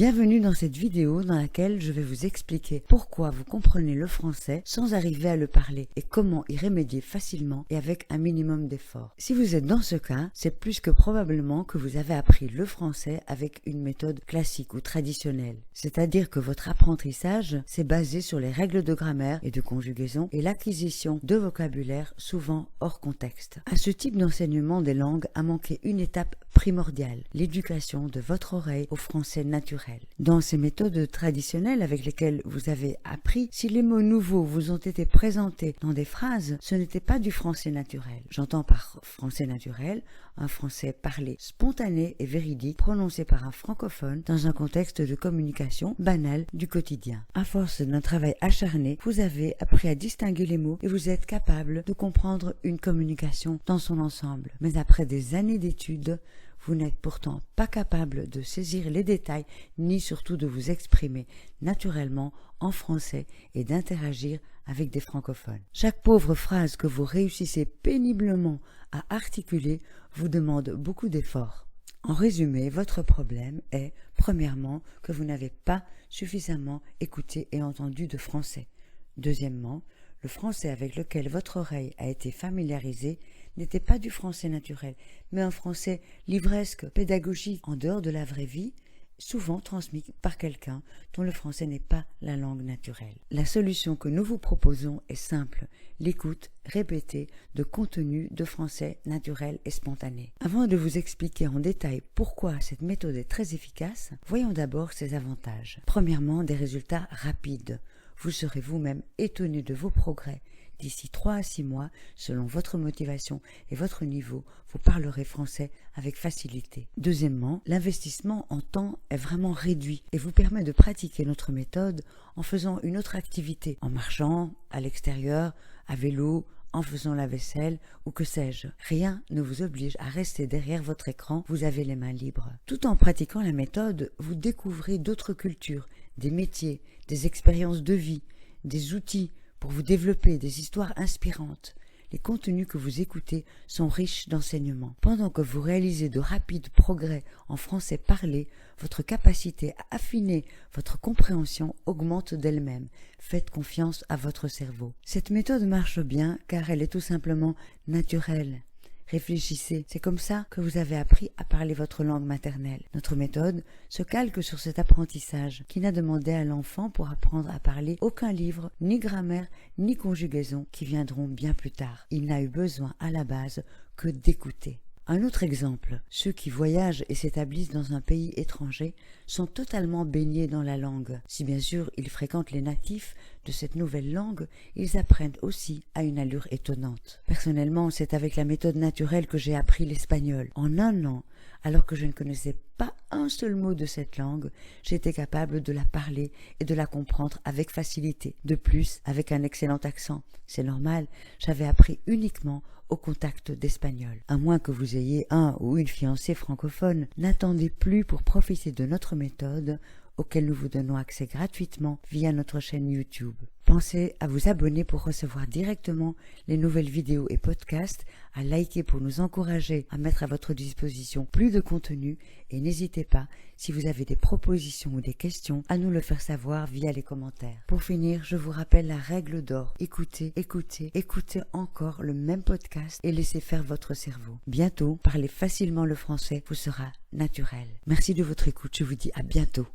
Bienvenue dans cette vidéo dans laquelle je vais vous expliquer pourquoi vous comprenez le français sans arriver à le parler et comment y remédier facilement et avec un minimum d'effort. Si vous êtes dans ce cas, c'est plus que probablement que vous avez appris le français avec une méthode classique ou traditionnelle. C'est-à-dire que votre apprentissage s'est basé sur les règles de grammaire et de conjugaison et l'acquisition de vocabulaire souvent hors contexte. À ce type d'enseignement des langues a manqué une étape primordiale, l'éducation de votre oreille au français naturel. Dans ces méthodes traditionnelles avec lesquelles vous avez appris, si les mots nouveaux vous ont été présentés dans des phrases, ce n'était pas du français naturel. J'entends par français naturel un français parlé spontané et véridique prononcé par un francophone dans un contexte de communication banal du quotidien. À force d'un travail acharné, vous avez appris à distinguer les mots et vous êtes capable de comprendre une communication dans son ensemble. Mais après des années d'études, vous n'êtes pourtant pas capable de saisir les détails ni surtout de vous exprimer naturellement en français et d'interagir avec des francophones. Chaque pauvre phrase que vous réussissez péniblement à articuler vous demande beaucoup d'efforts. En résumé, votre problème est, premièrement, que vous n'avez pas suffisamment écouté et entendu de français. Deuxièmement, le français avec lequel votre oreille a été familiarisée n'était pas du français naturel, mais un français livresque, pédagogique, en dehors de la vraie vie, souvent transmis par quelqu'un dont le français n'est pas la langue naturelle. La solution que nous vous proposons est simple, l'écoute répétée de contenu de français naturel et spontané. Avant de vous expliquer en détail pourquoi cette méthode est très efficace, voyons d'abord ses avantages. Premièrement, des résultats rapides. Vous serez vous-même étonné de vos progrès. D'ici 3 à 6 mois, selon votre motivation et votre niveau, vous parlerez français avec facilité. Deuxièmement, l'investissement en temps est vraiment réduit et vous permet de pratiquer notre méthode en faisant une autre activité, en marchant, à l'extérieur, à vélo, en faisant la vaisselle ou que sais-je. Rien ne vous oblige à rester derrière votre écran, vous avez les mains libres. Tout en pratiquant la méthode, vous découvrez d'autres cultures, des métiers, des expériences de vie, des outils pour vous développer, des histoires inspirantes. Les contenus que vous écoutez sont riches d'enseignements. Pendant que vous réalisez de rapides progrès en français parlé, votre capacité à affiner votre compréhension augmente d'elle-même. Faites confiance à votre cerveau. Cette méthode marche bien car elle est tout simplement naturelle. Réfléchissez, c'est comme ça que vous avez appris à parler votre langue maternelle. Notre méthode se calque sur cet apprentissage qui n'a demandé à l'enfant pour apprendre à parler aucun livre, ni grammaire, ni conjugaison qui viendront bien plus tard. Il n'a eu besoin à la base que d'écouter. Un autre exemple, ceux qui voyagent et s'établissent dans un pays étranger sont totalement baignés dans la langue. Si bien sûr ils fréquentent les natifs de cette nouvelle langue, ils apprennent aussi à une allure étonnante. Personnellement, c'est avec la méthode naturelle que j'ai appris l'espagnol. En 1 an, alors que je ne connaissais pas un seul mot de cette langue, j'étais capable de la parler et de la comprendre avec facilité. De plus, avec un excellent accent. C'est normal, j'avais appris uniquement au contact d'espagnol. À moins que vous ayez un ou une fiancée francophone, n'attendez plus pour profiter de notre méthode auquel nous vous donnons accès gratuitement via notre chaîne YouTube. Pensez à vous abonner pour recevoir directement les nouvelles vidéos et podcasts, à liker pour nous encourager à mettre à votre disposition plus de contenu et n'hésitez pas, si vous avez des propositions ou des questions, à nous le faire savoir via les commentaires. Pour finir, je vous rappelle la règle d'or. Écoutez, écoutez, écoutez encore le même podcast et laissez faire votre cerveau. Bientôt, parler facilement le français vous sera naturel. Merci de votre écoute, je vous dis à bientôt.